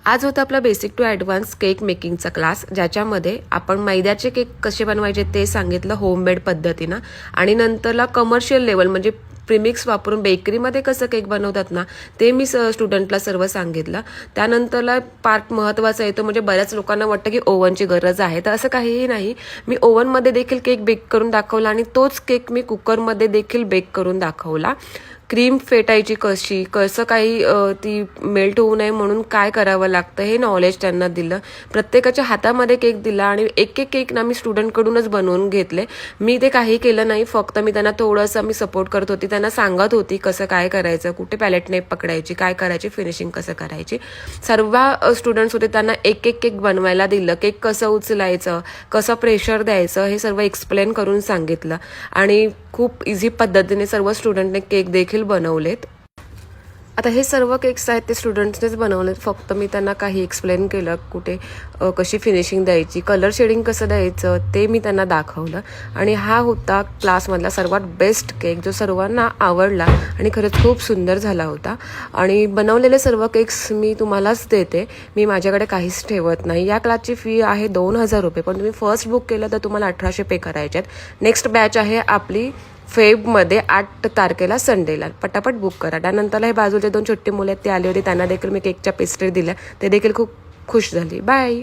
आज होता आपला बेसिक टू ॲडव्हान्स केक मेकिंगचा क्लास, ज्याच्यामध्ये आपण मैद्याचे केक कसे बनवायचे ते सांगितलं होममेड पद्धतीनं, आणि नंतरला कमर्शियल लेवल म्हणजे प्रीमिक्स वापरून बेकरीमध्ये कसं केक बनवतात ना ते मी स्टुडंटला सर्व सांगितलं. त्यानंतरला पार्ट महत्त्वाचा येतो म्हणजे बऱ्याच लोकांना वाटतं की ओव्हनची गरज आहे, तर असं काहीही नाही. मी ओव्हनमध्ये देखील केक बेक करून दाखवला आणि तोच केक मी कुकरमध्ये देखील बेक करून दाखवला. क्रीम फेटायची कसं काही ती मेल्ट होऊ नये म्हणून काय करावं लागतं हे नॉलेज त्यांना दिलं. प्रत्येकाच्या हातामध्ये केक दिला आणि एक एक केक ना मी स्टुडंटकडूनच बनवून घेतले. मी ते काही केलं नाही, फक्त मी त्यांना थोडंसं मी सपोर्ट करत होती, त्यांना सांगत होती कसं काय करायचं, कुठे पॅलेट नेप पकडायची, काय करायची, फिनिशिंग कसं करायची. सर्व स्टुडंट्स होते, त्यांना एक एक केक बनवायला दिलं. केक कसं उचलायचं, कसं प्रेशर द्यायचं हे सर्व एक्सप्लेन करून सांगितलं आणि खूप इझी पद्धतीने सर्व स्टुडंटने केक देखील बनवलेत. आता हे सर्व केक्स आहेत ते स्टुडंट्सनेच बनवलेत, फक्त मी त्यांना काही एक्सप्लेन केलं, कुठे कशी फिनिशिंग द्यायची, कलर शेडिंग कसं द्यायचं ते मी त्यांना दाखवलं. आणि हा होता क्लासमधला सर्वात बेस्ट केक जो सर्वांना आवडला आणि खरंच खूप सुंदर झाला होता. आणि बनवलेले सर्व केक्स मी तुम्हालाच देते, मी माझ्याकडे काहीच ठेवत नाही. या क्लासची फी आहे 2000 रुपये, पण तुम्ही फर्स्ट बुक केलं तर तुम्हाला 1800 पे करायचे आहेत. नेक्स्ट बॅच आहे आपली फेबमध्ये 8 तारखेला संडेला, पटापट बुक करा. त्यानंतरला हे बाजूचे 2 छोटे मुलं आहेत ते आले होते, त्यांना देखील मी केकच्या पेस्ट्री दिल्या, ते देखील खूप खुश झाली. बाय.